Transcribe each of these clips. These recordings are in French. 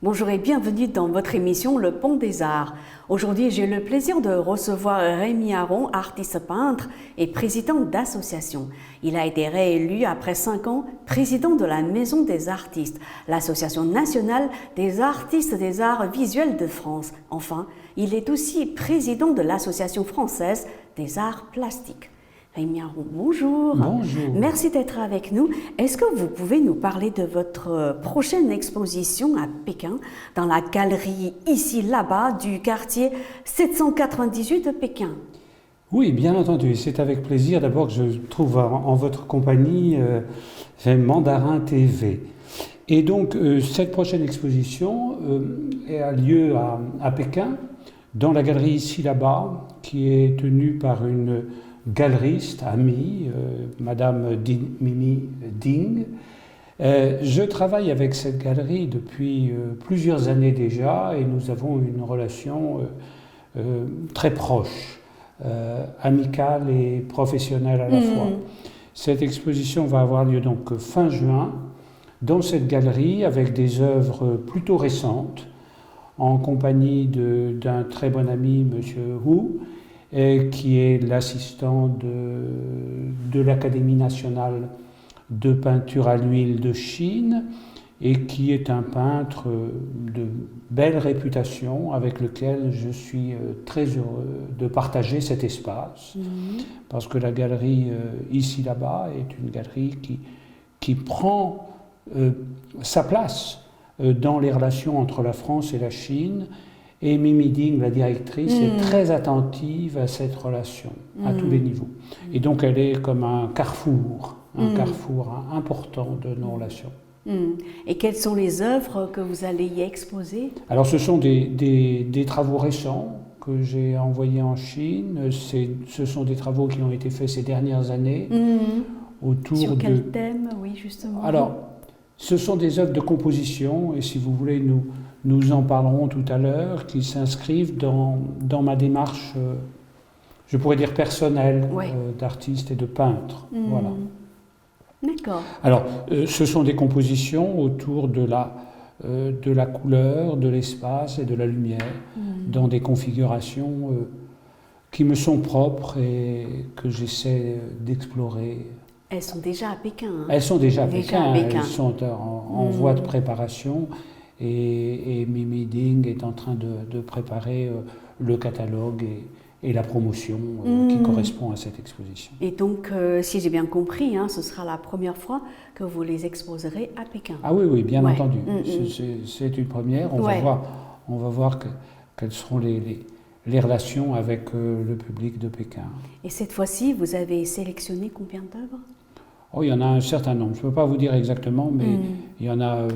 Bonjour et bienvenue dans votre émission Le Pont des Arts. Aujourd'hui, j'ai le plaisir de recevoir Rémi Aron, artiste peintre et président d'association. Il a été réélu après 5 ans président de la Maison des artistes, l'association nationale des artistes des arts visuels de France. Enfin, il est aussi président de l'association française des arts plastiques. Rémi Aron, bonjour. Bonjour. Merci d'être avec nous. Est-ce que vous pouvez nous parler de votre prochaine exposition à Pékin, dans la galerie Ici Là-bas du quartier 798 de Pékin? Oui, bien entendu. C'est avec plaisir d'abord que je trouve en votre compagnie Mandarin TV. Et donc, cette prochaine exposition a lieu à Pékin, dans la galerie Ici Là-bas, qui est tenue par une galeriste, amie, Madame Mimi Ding. Je travaille avec cette galerie depuis plusieurs années déjà et nous avons une relation très proche, amicale et professionnelle à la fois. Cette exposition va avoir lieu donc fin juin dans cette galerie avec des œuvres plutôt récentes en compagnie d'un très bon ami, Monsieur Hu, qui est l'assistant de l'Académie nationale de peinture à l'huile de Chine et qui est un peintre de belle réputation avec lequel je suis très heureux de partager cet espace parce que la galerie Ici Là-bas est une galerie qui prend sa place dans les relations entre la France et la Chine. Et Mimi Ding, la directrice, est très attentive à cette relation, à tous les niveaux. Et donc elle est comme un carrefour important de nos relations. Et quelles sont les œuvres que vous allez y exposer? Alors ce sont des travaux récents que j'ai envoyés en Chine. Ce sont des travaux qui ont été faits ces dernières années. Sur quel thème, oui, justement? Alors, ce sont des œuvres de composition, et si vous voulez, nous en parlerons tout à l'heure, qui s'inscrivent dans ma démarche, je pourrais dire personnelle, d'artiste et de peintre. Voilà. D'accord. Alors, ce sont des compositions autour de la couleur, de l'espace et de la lumière, dans des configurations qui me sont propres et que j'essaie d'explorer. Elles sont déjà à Pékin. Elles sont déjà à Pékin. Elles sont en voie de préparation et Mimi Ding est en train de préparer le catalogue et la promotion qui correspond à cette exposition. Et donc, si j'ai bien compris, ce sera la première fois que vous les exposerez à Pékin. Ah oui, bien entendu. C'est une première. On va voir quelles seront les relations avec le public de Pékin. Et cette fois-ci, vous avez sélectionné combien d'œuvres? Oh, il y en a un certain nombre. Je ne peux pas vous dire exactement, mais il y en a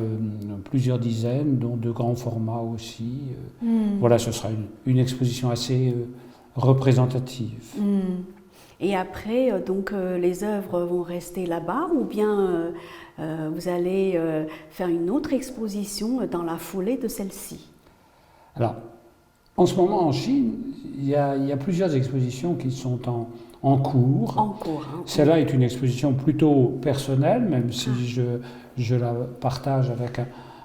plusieurs dizaines, dont de grands formats aussi. Voilà, ce sera une exposition assez représentative. Et après, donc, les œuvres vont rester là-bas ou bien vous allez faire une autre exposition dans la foulée de celle-ci? Alors, en ce moment, en Chine, il y a plusieurs expositions qui sont en cours. Celle-là est une exposition plutôt personnelle, même si je la partage avec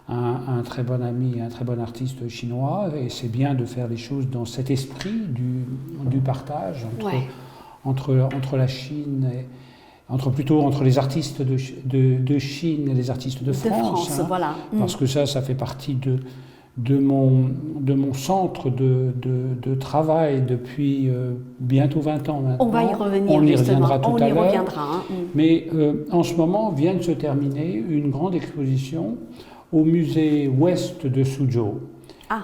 un très bon ami, un très bon artiste chinois. Et c'est bien de faire les choses dans cet esprit du partage entre la Chine et entre les artistes de Chine et les artistes de France. Voilà. Parce que ça fait partie de mon centre de travail depuis bientôt 20 ans maintenant. On va y revenir. On y reviendra tout à l'heure. Mais en ce moment vient de se terminer une grande exposition au musée ouest de Suzhou.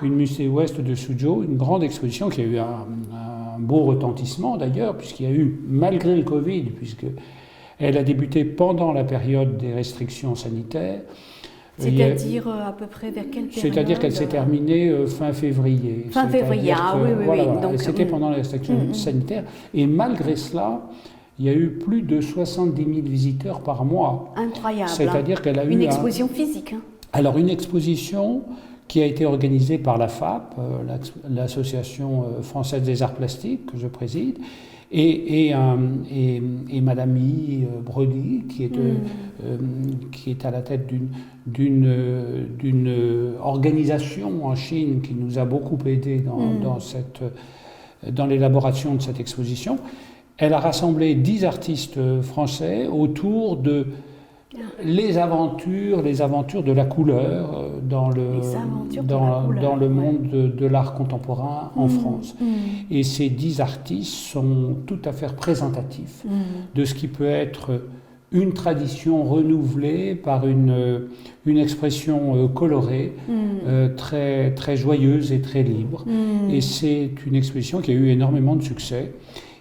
Une musée ouest de Suzhou, une grande exposition qui a eu un beau retentissement d'ailleurs, puisqu'il y a eu, malgré le Covid, puisqu'elle a débuté pendant la période des restrictions sanitaires. C'est-à-dire à peu près vers quelle période? C'est-à-dire qu'elle s'est terminée fin février. Fin février, oui. Donc, c'était pendant les restrictions sanitaires. Et malgré cela, il y a eu plus de 70 000 visiteurs par mois. Incroyable. C'est-à-dire qu'elle a eu une exposition physique. Alors, une exposition qui a été organisée par la FAP, l'Association française des arts plastiques, que je préside, et Madame I. Brody, qui est à la tête d'une organisation en Chine qui nous a beaucoup aidé dans l'élaboration de cette exposition. Elle a rassemblé 10 artistes français autour de les aventures de la couleur dans le monde de l'art contemporain en France. Et ces 10 artistes sont tout à fait représentatifs de ce qui peut être une tradition renouvelée par une expression colorée, très, très joyeuse et très libre. Et c'est une exposition qui a eu énormément de succès.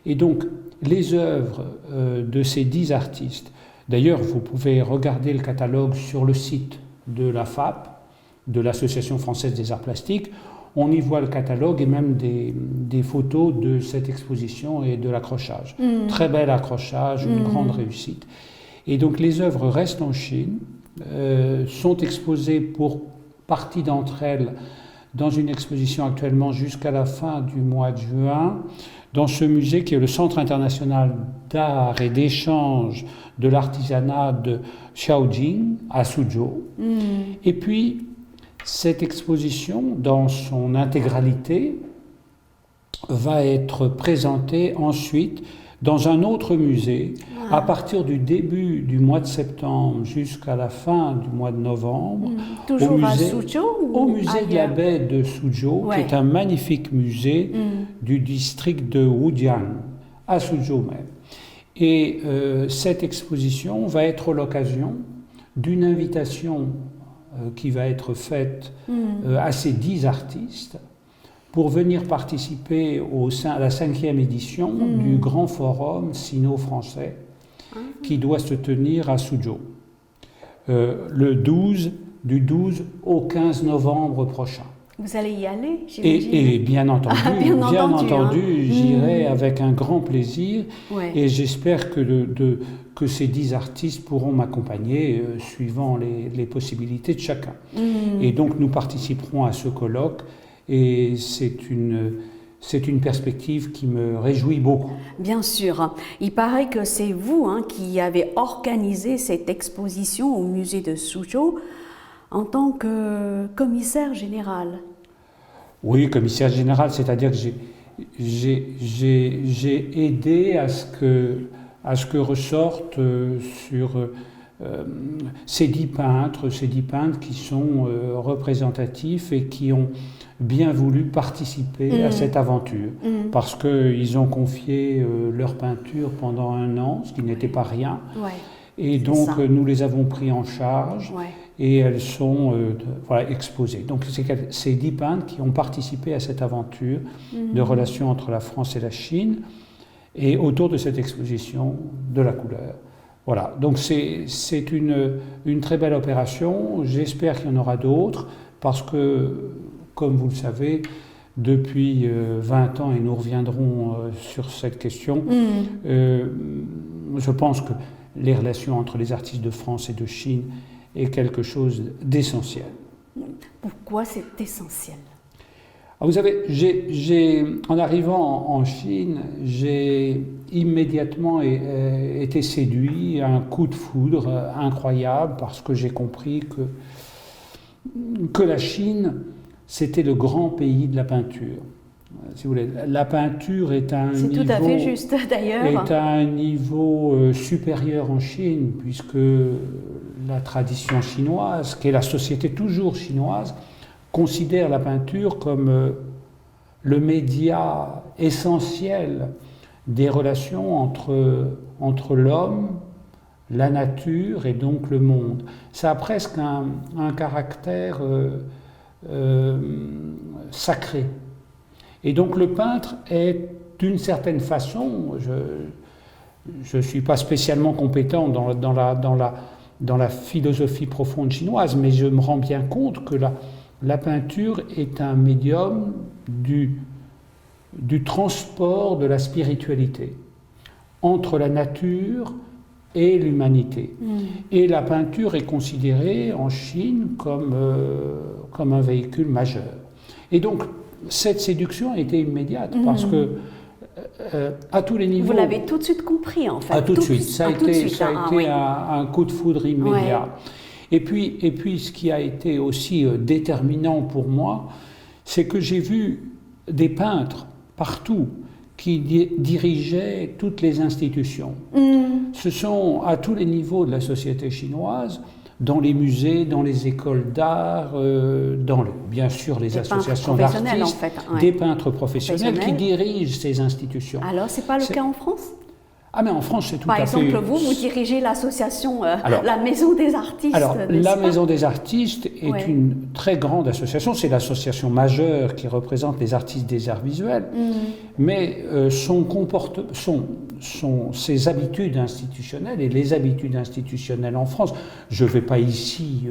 Et donc, les œuvres de ces 10 artistes, d'ailleurs, vous pouvez regarder le catalogue sur le site de la FAP, de l'Association française des arts plastiques. On y voit le catalogue et même des photos de cette exposition et de l'accrochage. Très bel accrochage, une grande réussite. Et donc les œuvres restent en Chine, sont exposées pour partie d'entre elles dans une exposition actuellement jusqu'à la fin du mois de juin, dans ce musée qui est le Centre international d'art et d'échange de l'artisanat de Shaojing, à Suzhou. Et puis, cette exposition, dans son intégralité, va être présentée ensuite dans un autre musée, à partir du début du mois de septembre jusqu'à la fin du mois de novembre. Toujours à Suzhou au musée de la baie de Suzhou, qui est un magnifique musée du district de Wujiang, à Suzhou même. Et cette exposition va être l'occasion d'une invitation qui va être faite à ces 10 artistes pour venir participer à la 5e édition du grand forum sino-français qui doit se tenir à Suzhou du 12 au 15 novembre prochain. Vous allez y aller, j'imagine. Et bien entendu, j'irai avec un grand plaisir et j'espère que ces 10 artistes pourront m'accompagner suivant les possibilités de chacun. Et donc nous participerons à ce colloque et c'est une perspective qui me réjouit beaucoup. Bien sûr. Il paraît que c'est vous qui avez organisé cette exposition au musée de Suzhou en tant que commissaire général. Oui, commissaire général, c'est-à-dire que j'ai aidé à ce que ressortent sur ces 10 peintres qui sont représentatifs et qui ont bien voulu participer à cette aventure, parce qu'ils ont confié leur peinture pendant 1 an, ce qui n'était pas rien. Et donc nous les avons pris en charge et elles sont exposées. Donc c'est ces 10 peintres qui ont participé à cette aventure de relations entre la France et la Chine et autour de cette exposition de la couleur. Voilà, donc c'est une très belle opération. J'espère qu'il y en aura d'autres parce que, comme vous le savez, depuis 20 ans, et nous reviendrons sur cette question, je pense que les relations entre les artistes de France et de Chine est quelque chose d'essentiel. Pourquoi c'est essentiel ? Vous savez, en arrivant en Chine, j'ai immédiatement été séduit à un coup de foudre incroyable parce que j'ai compris que la Chine, c'était le grand pays de la peinture. Si vous voulez, la peinture est à un niveau... C'est tout à fait juste, d'ailleurs. Est à un niveau supérieur en Chine, puisque la tradition chinoise, qui est la société toujours chinoise, considère la peinture comme le média essentiel des relations entre l'homme, la nature et donc le monde. Ça a presque un caractère sacré. Et donc le peintre est d'une certaine façon, je ne suis pas spécialement compétent dans la philosophie profonde chinoise, mais je me rends bien compte que la peinture est un médium du transport de la spiritualité entre la nature et l'humanité. Et la peinture est considérée en Chine comme un véhicule majeur. Et donc, cette séduction a été immédiate parce que à tous les niveaux. Vous l'avez tout de suite compris, en fait. Tout de suite. Ça a été oui. un coup de foudre immédiat. Ouais. Et puis, ce qui a été aussi déterminant pour moi, c'est que j'ai vu des peintres partout qui dirigeaient toutes les institutions. Ce sont à tous les niveaux de la société chinoise, dans les musées, dans les écoles d'art, bien sûr les associations d'artistes, en fait, des peintres professionnels qui dirigent ces institutions. Alors, ce n'est pas le cas en France ? Ah mais en France, c'est tout à fait... Par exemple, vous dirigez l'association la Maison des Artistes. Alors, la Maison des Artistes est une très grande association. C'est l'association majeure qui représente les artistes des arts visuels. Mais ses habitudes institutionnelles et les habitudes institutionnelles en France, je ne vais pas ici...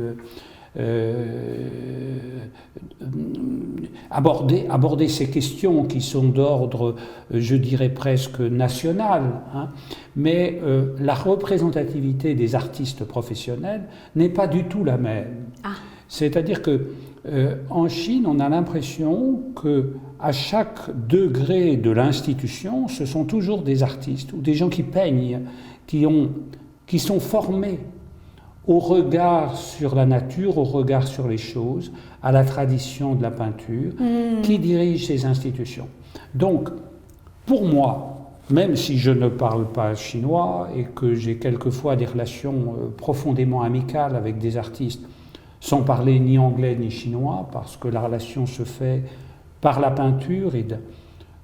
aborder ces questions qui sont d'ordre, je dirais presque national, hein, mais la représentativité des artistes professionnels n'est pas du tout la même. C'est-à-dire que en Chine, on a l'impression que à chaque degré de l'institution, ce sont toujours des artistes ou des gens qui peignent, qui sont formés au regard sur la nature, au regard sur les choses, à la tradition de la peinture, qui dirige ces institutions. Donc, pour moi, même si je ne parle pas chinois et que j'ai quelquefois des relations profondément amicales avec des artistes, sans parler ni anglais ni chinois, parce que la relation se fait par la peinture et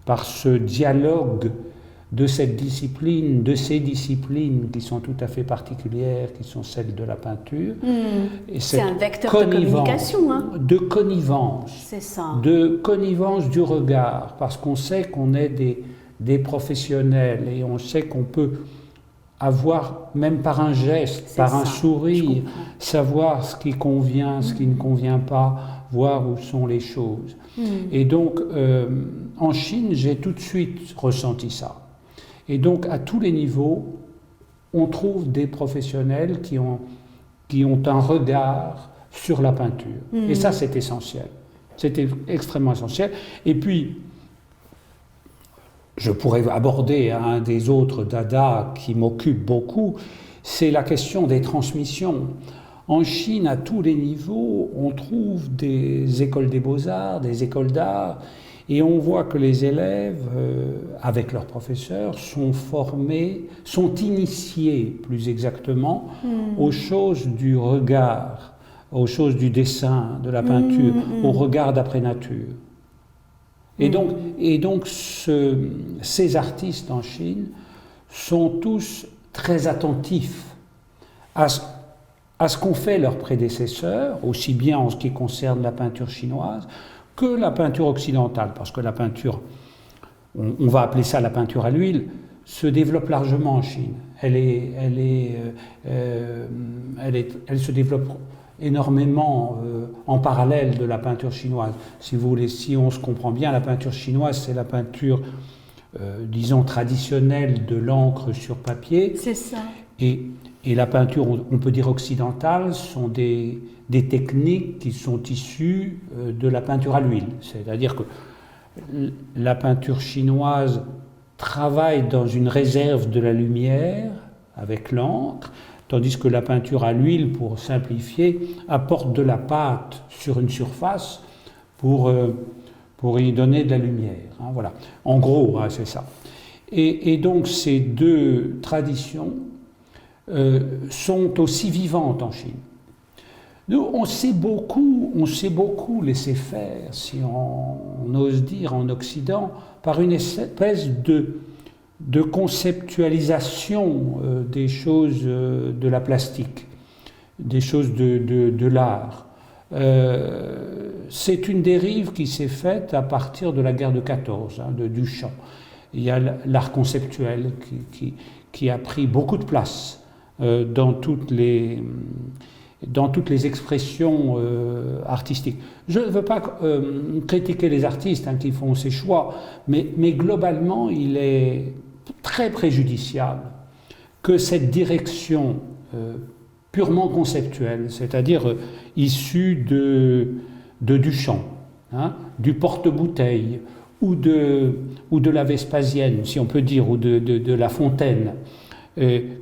par ce dialogue de cette discipline, de ces disciplines qui sont tout à fait particulières, qui sont celles de la peinture. C'est un vecteur de communication. Hein. De connivence. C'est ça. De connivence du regard, parce qu'on sait qu'on est des professionnels et on sait qu'on peut avoir, même par un geste, par un sourire, savoir ce qui convient, ce qui ne convient pas, voir où sont les choses. Et donc, en Chine, j'ai tout de suite ressenti ça. Et donc, à tous les niveaux, on trouve des professionnels qui ont un regard sur la peinture. Et ça, c'est essentiel. C'était extrêmement essentiel. Et puis, je pourrais aborder un des autres dada qui m'occupe beaucoup, c'est la question des transmissions. En Chine, à tous les niveaux, on trouve des écoles des beaux-arts, des écoles d'art, et on voit que les élèves, avec leurs professeurs, sont formés, sont initiés plus exactement aux choses du regard, aux choses du dessin, de la peinture, au regard d'après nature. Et donc ces artistes en Chine sont tous très attentifs à ce qu'ont fait leurs prédécesseurs, aussi bien en ce qui concerne la peinture chinoise que la peinture occidentale, parce que la peinture, on va appeler ça la peinture à l'huile, se développe largement en Chine. Elle se développe énormément en parallèle de la peinture chinoise. Si vous voulez, si on se comprend bien, la peinture chinoise, c'est la peinture, disons, traditionnelle de l'encre sur papier. C'est ça. Et la peinture, on peut dire occidentale, sont des techniques qui sont issues de la peinture à l'huile. C'est-à-dire que la peinture chinoise travaille dans une réserve de la lumière avec l'encre, tandis que la peinture à l'huile, pour simplifier, apporte de la pâte sur une surface pour y donner de la lumière. Hein, voilà. En gros, hein, c'est ça. Et donc ces deux traditions sont aussi vivantes en Chine. Nous, on s'est beaucoup laissé faire, si on ose dire, en Occident, par une espèce de conceptualisation des choses de la plastique, des choses de l'art. C'est une dérive qui s'est faite à partir de la guerre de 14, hein, de Duchamp. Il y a l'art conceptuel qui a pris beaucoup de place dans toutes les expressions artistiques. Je ne veux pas critiquer les artistes qui font ces choix, mais globalement, il est très préjudiciable que cette direction purement conceptuelle, c'est-à-dire issue de Duchamp, hein, du porte-bouteille ou de la Vespasienne, si on peut dire, ou de La Fontaine,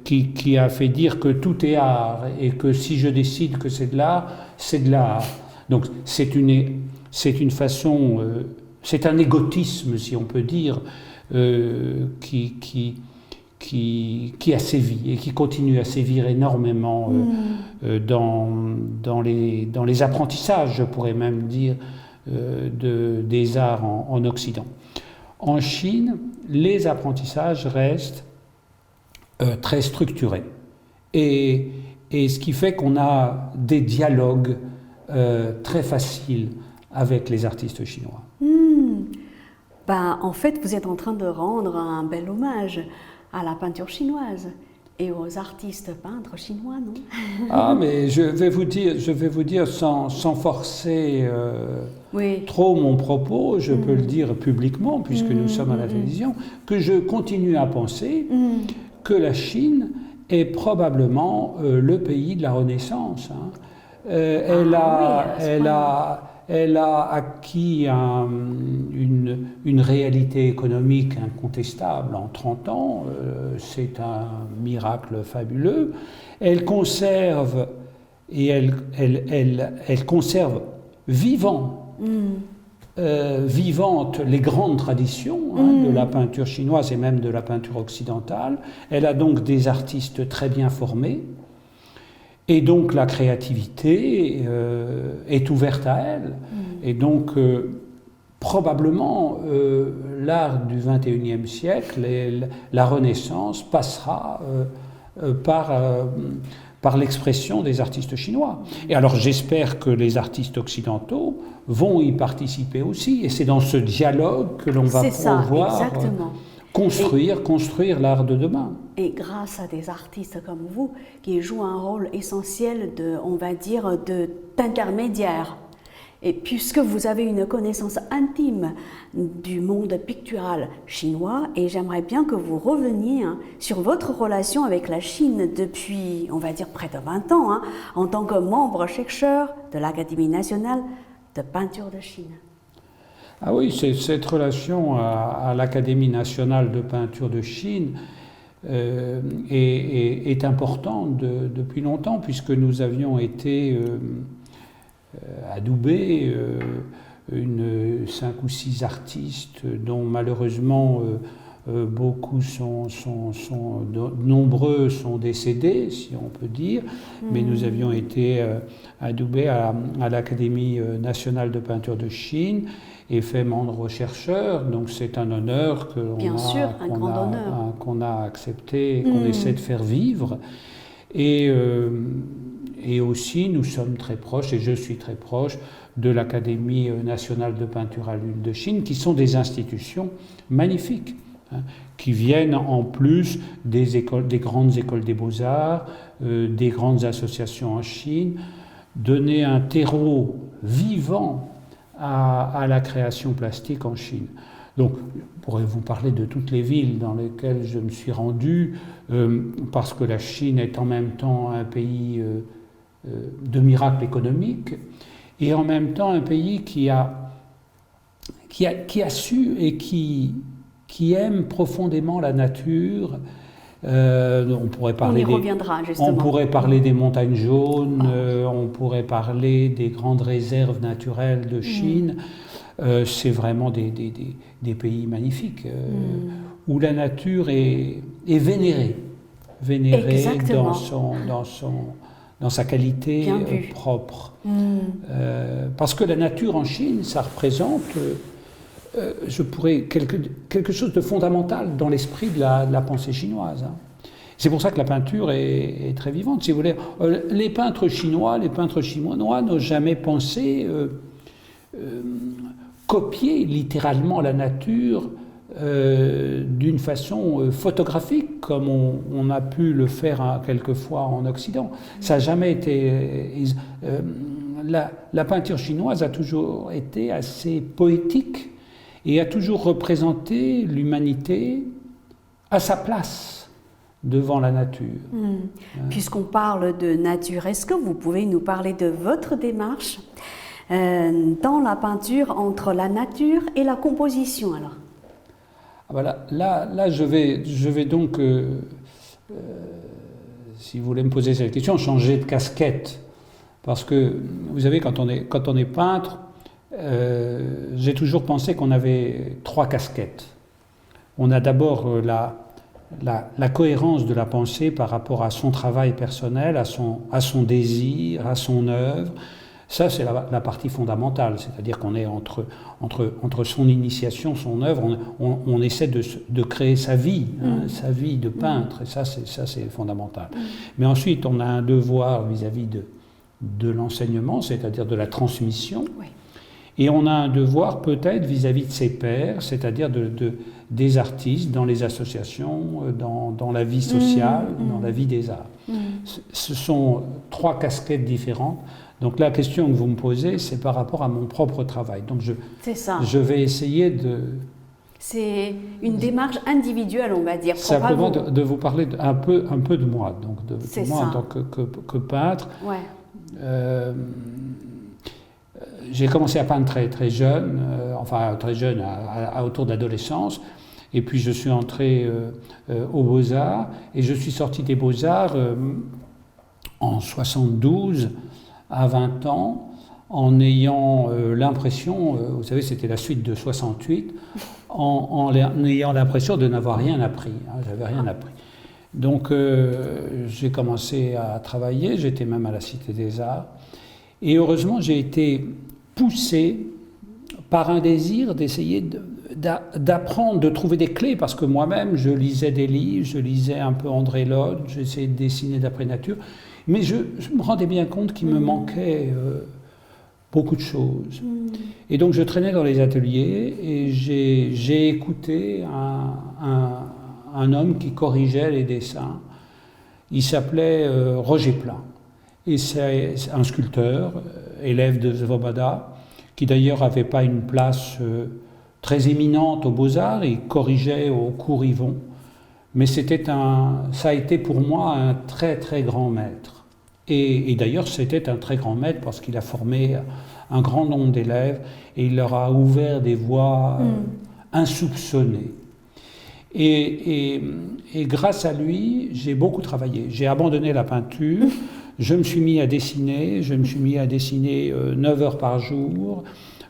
qui a fait dire que tout est art et que si je décide que c'est de l'art, c'est de l'art. Donc c'est une façon, c'est un égotisme, si on peut dire, qui a sévi et qui continue à sévir énormément dans les apprentissages, je pourrais même dire, des arts en Occident. En Chine, les apprentissages restent très structurés. Et ce qui fait qu'on a des dialogues très faciles avec les artistes chinois. En fait, vous êtes en train de rendre un bel hommage à la peinture chinoise et aux artistes peintres chinois, non? Ah, mais je vais vous dire sans forcer trop mon propos, je peux le dire publiquement, puisque nous sommes à la télévision, que je continue à penser que la Chine est probablement le pays de la Renaissance. Hein. Elle a acquis une réalité économique incontestable en 30 ans. C'est un miracle fabuleux. Elle conserve, et elle conserve vivantes les grandes traditions de la peinture chinoise et même de la peinture occidentale. Elle a donc des artistes très bien formés. Et donc la créativité est ouverte à elle. Et donc probablement l'art du XXIe siècle et la Renaissance passera par l'expression des artistes chinois. Et alors j'espère que les artistes occidentaux vont y participer aussi. Et c'est dans ce dialogue que l'on va pouvoir construire l'art de demain. Et grâce à des artistes comme vous, qui jouent un rôle essentiel d'intermédiaire. Et puisque vous avez une connaissance intime du monde pictural chinois, et j'aimerais bien que vous reveniez sur votre relation avec la Chine depuis, on va dire, près de 20 ans, en tant que membre chercheur de l'Académie nationale de peinture de Chine. Ah oui, cette relation à l'Académie nationale de peinture de Chine est importante depuis longtemps, puisque nous avions été adoubés 5 ou 6 artistes dont malheureusement beaucoup nombreux sont décédés, si on peut dire, mais nous avions été adoubés à l'Académie nationale de peinture de Chine et fait membre chercheur, donc c'est un honneur qu'on a accepté, qu'on essaie de faire vivre. Et aussi, nous sommes très proches, et je suis très proche, de l'Académie nationale de peinture à l'huile de Chine, qui sont des institutions magnifiques, qui viennent en plus des grandes écoles des beaux-arts, des grandes associations en Chine, donner un terreau vivant à la création plastique en Chine. Donc, je pourrais vous parler de toutes les villes dans lesquelles je me suis rendu, parce que la Chine est en même temps un pays de miracle économique, et en même temps un pays qui a su et qui aime profondément la nature. On pourrait parler des montagnes jaunes, on pourrait parler des grandes réserves naturelles de Chine. C'est vraiment des pays magnifiques où la nature est vénérée dans sa qualité propre. Parce que la nature en Chine, ça représente quelque chose de fondamental dans l'esprit de la pensée chinoise. C'est pour ça que la peinture est très vivante. Si vous voulez, les peintres chinois n'ont jamais pensé copier littéralement la nature d'une façon photographique, comme on a pu le faire quelquefois en Occident. Ça n'a jamais été... la peinture chinoise a toujours été assez poétique et a toujours représenté l'humanité à sa place devant la nature. Puisqu'on parle de nature, est-ce que vous pouvez nous parler de votre démarche dans la peinture entre la nature et la composition alors? Ah ben là, je vais donc, si vous voulez me poser cette question, changer de casquette. Parce que, vous savez, quand on est peintre, j'ai toujours pensé qu'on avait 3 casquettes. On a d'abord la cohérence de la pensée par rapport à son travail personnel, à son désir, à son œuvre. Ça, c'est la partie fondamentale, c'est-à-dire qu'on est entre son initiation, son œuvre, on essaie de créer sa vie, sa vie de peintre, et ça c'est fondamental. Mais ensuite, on a un devoir vis-à-vis de l'enseignement, c'est-à-dire de la transmission, oui. Et on a un devoir peut-être vis-à-vis de ses pairs, c'est-à-dire des artistes dans les associations, dans la vie sociale, dans la vie des arts. Ce sont 3 casquettes différentes. Donc la question que vous me posez, c'est par rapport à mon propre travail. Donc je vais essayer de... C'est une démarche individuelle, on va dire. Simplement de vous parler un peu de moi, donc de moi en tant que peintre. Ouais. J'ai commencé à peindre très, très jeune, très jeune, autour de l'adolescence. Et puis je suis entré aux Beaux-Arts, et je suis sorti des Beaux-Arts en 72, à 20 ans, en ayant l'impression, vous savez, c'était la suite de 68, en ayant l'impression de n'avoir rien appris. J'avais rien appris. Donc j'ai commencé à travailler, j'étais même à la Cité des Arts, et heureusement j'ai été poussé par un désir d'essayer d'apprendre, de trouver des clés, parce que moi-même je lisais des livres, je lisais un peu André Lode, j'essayais de dessiner d'après nature, mais je me rendais bien compte qu'il me manquait beaucoup de choses. Et donc je traînais dans les ateliers et j'ai écouté un homme qui corrigeait les dessins. Il s'appelait Roger Plein. Et c'est un sculpteur, élève de Svoboda, qui d'ailleurs n'avait pas une place très éminente aux Beaux-Arts, il corrigeait au cours Yvon. Mais ça a été pour moi un très très grand maître. Et d'ailleurs c'était un très grand maître parce qu'il a formé un grand nombre d'élèves et il leur a ouvert des voies insoupçonnées. Et grâce à lui, j'ai beaucoup travaillé. J'ai abandonné la peinture, je me suis mis à dessiner, 9 heures par jour,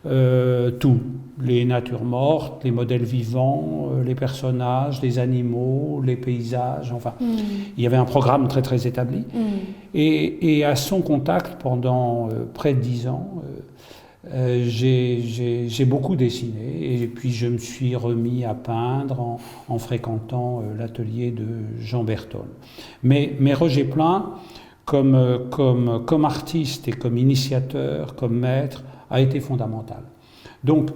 tout. Les natures mortes, les modèles vivants, les personnages, les animaux, les paysages, enfin. Il y avait un programme très très établi. Et à son contact, pendant près de 10 ans, j'ai beaucoup dessiné, et puis je me suis remis à peindre en fréquentant l'atelier de Jean Berthold. Mais Roger Plein, comme artiste et comme initiateur, comme maître, a été fondamental. Donc,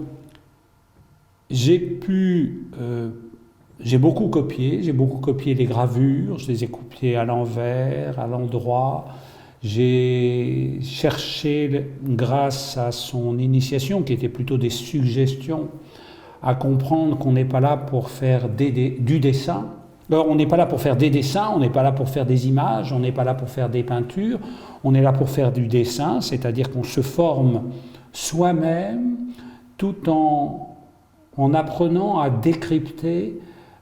j'ai beaucoup copié les gravures, je les ai copiées à l'envers, à l'endroit. J'ai cherché, grâce à son initiation, qui était plutôt des suggestions, à comprendre qu'on n'est pas là pour faire du dessin. Alors, on n'est pas là pour faire des dessins, on n'est pas là pour faire des images, on n'est pas là pour faire des peintures, on est là pour faire du dessin, c'est-à-dire qu'on se forme soi-même tout en apprenant à décrypter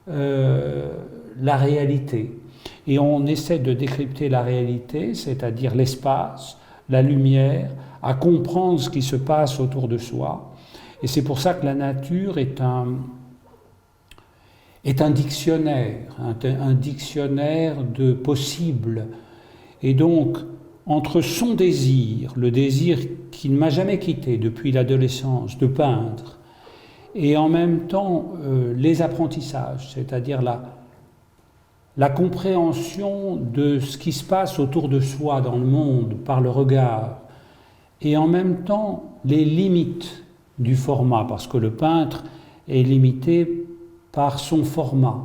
la réalité. Et on essaie de décrypter la réalité, c'est-à-dire l'espace, la lumière, à comprendre ce qui se passe autour de soi. Et c'est pour ça que la nature est un dictionnaire, un dictionnaire de possibles. Et donc, entre son désir, le désir qui ne m'a jamais quitté depuis l'adolescence, de peindre, et en même temps les apprentissages, c'est-à-dire la compréhension de ce qui se passe autour de soi dans le monde par le regard, et en même temps les limites du format, parce que le peintre est limité par son format.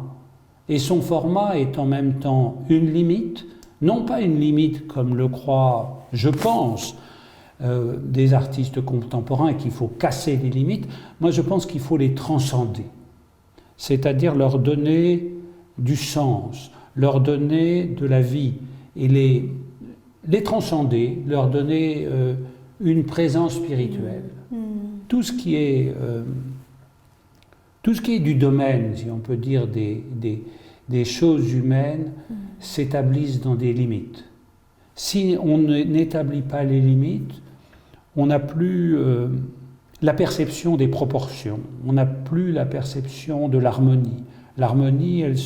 Et son format est en même temps une limite, non pas une limite comme le croient, je pense, des artistes contemporains, qu'il faut casser les limites. Moi, je pense qu'il faut les transcender, c'est-à-dire leur donner du sens, leur donner de la vie, et les transcender, leur donner une présence spirituelle. Tout ce qui est du domaine, si on peut dire, des choses humaines, s'établissent dans des limites. Si on n'établit pas les limites, on n'a plus la perception des proportions, on n'a plus la perception de l'harmonie. L'harmonie, elle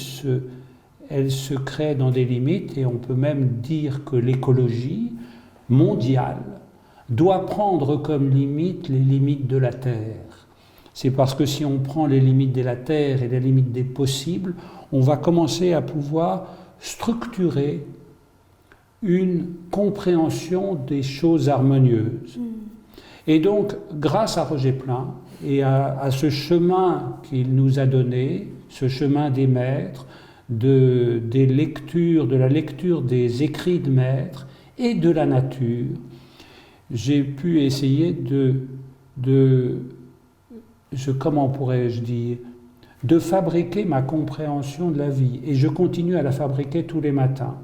se crée dans des limites, et on peut même dire que l'écologie mondiale doit prendre comme limite les limites de la Terre. C'est parce que si on prend les limites de la Terre et les limites des possibles, on va commencer à pouvoir structurer une compréhension des choses harmonieuses. Et donc, grâce à Roger Plein et à ce chemin qu'il nous a donné, ce chemin des maîtres, de la lecture des écrits de maîtres et de la nature, j'ai pu essayer comment pourrais-je dire, de fabriquer ma compréhension de la vie. Et je continue à la fabriquer tous les matins.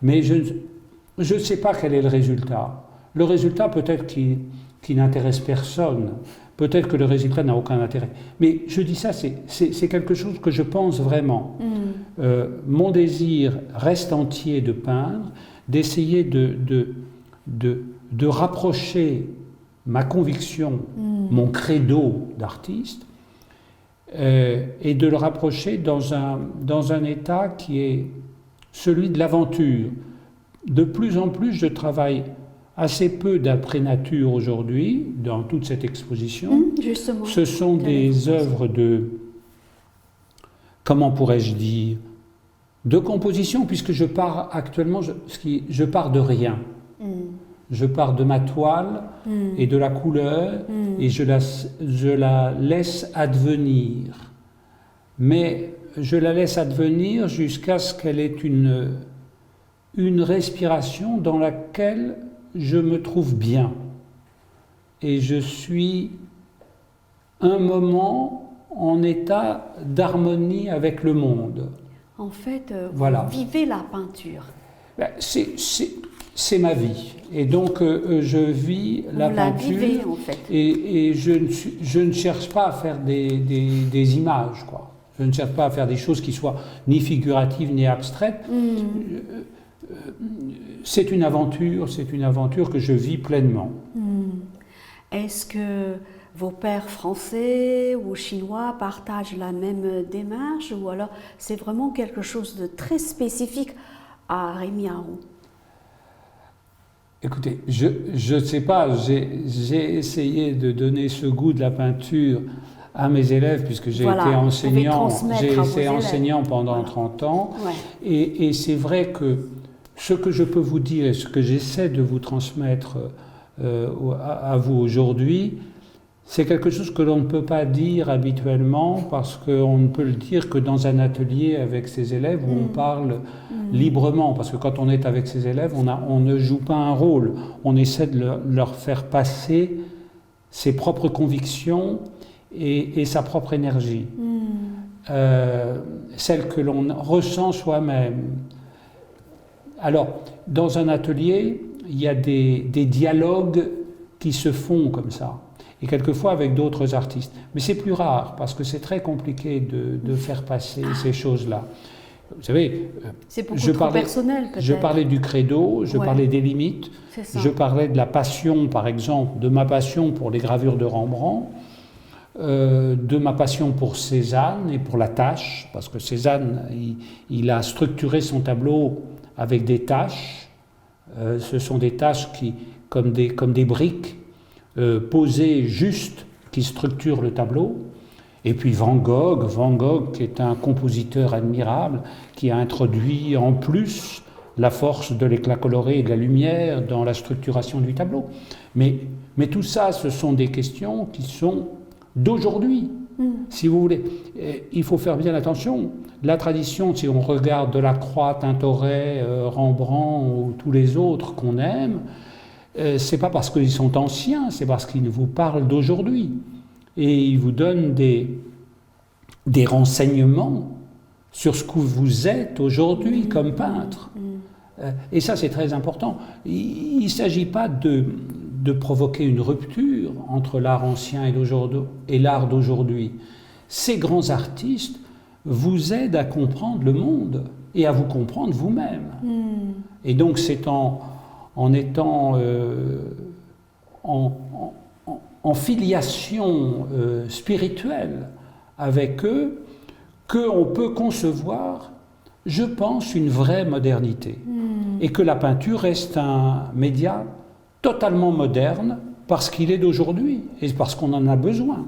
Mais je ne sais pas quel est le résultat. Le résultat, peut-être qui n'intéresse personne. Peut-être que le résultat n'a aucun intérêt. Mais je dis ça, c'est quelque chose que je pense vraiment. Mon désir reste entier de peindre, d'essayer de rapprocher ma conviction, mon credo d'artiste, et de le rapprocher dans un état qui est celui de l'aventure. De plus en plus, je travaille assez peu d'après-nature aujourd'hui, dans toute cette exposition. Justement. Ce sont des œuvres de, comment pourrais-je dire, de composition, puisque je pars actuellement, je pars de rien. Je pars de ma toile et de la couleur, et je la laisse advenir. Mais je la laisse advenir jusqu'à ce qu'elle ait une respiration dans laquelle je me trouve bien. Et je suis un moment en état d'harmonie avec le monde. En fait, voilà. Vous vivez la peinture. C'est ma vie. Et donc, je vis la peinture. Vous la vivez, en fait. Et je ne cherche pas à faire des images, quoi. Je ne cherche pas à faire des choses qui soient ni figuratives ni abstraites. C'est une aventure que je vis pleinement. Est-ce que vos pères français ou chinois partagent la même démarche, ou alors c'est vraiment quelque chose de très spécifique à Rémi Aron? Écoutez, je ne sais pas, j'ai essayé de donner ce goût de la peinture à mes élèves, puisque j'ai été enseignant pendant 30 ans. Ouais. Et c'est vrai que ce que je peux vous dire et ce que j'essaie de vous transmettre à vous aujourd'hui, c'est quelque chose que l'on ne peut pas dire habituellement, parce qu'on ne peut le dire que dans un atelier avec ses élèves où on parle librement, parce que quand on est avec ses élèves, on ne joue pas un rôle, on essaie de leur faire passer ses propres convictions et sa propre énergie, celle que l'on ressent soi-même. Alors, dans un atelier, il y a des dialogues qui se font comme ça, et quelquefois avec d'autres artistes. Mais c'est plus rare, parce que c'est très compliqué de faire passer ces choses-là. Vous savez, c'est beaucoup trop personnel, peut-être. Je parlais du credo, je parlais des limites, je parlais de la passion, par exemple, de ma passion pour les gravures de Rembrandt, de ma passion pour Cézanne et pour la tâche, parce que Cézanne, il a structuré son tableau avec des tâches. Ce sont des tâches comme des briques posées juste, qui structurent le tableau. Et puis Van Gogh qui est un compositeur admirable, qui a introduit en plus la force de l'éclat coloré et de la lumière dans la structuration du tableau. Mais tout ça, ce sont des questions qui sont d'aujourd'hui, si vous voulez. Il faut faire bien attention. La tradition, si on regarde Delacroix, Tintoret, Rembrandt ou tous les autres qu'on aime, c'est pas parce qu'ils sont anciens, c'est parce qu'ils vous parlent d'aujourd'hui. Et ils vous donnent des renseignements sur ce que vous êtes aujourd'hui comme peintre. Et ça, c'est très important. Il ne s'agit pas de provoquer une rupture entre l'art ancien et l'art d'aujourd'hui. Ces grands artistes vous aident à comprendre le monde et à vous comprendre vous-même. Et donc c'est en étant en filiation spirituelle avec eux qu'on peut concevoir, je pense, une vraie modernité. Et que la peinture reste un média totalement moderne parce qu'il est d'aujourd'hui et parce qu'on en a besoin.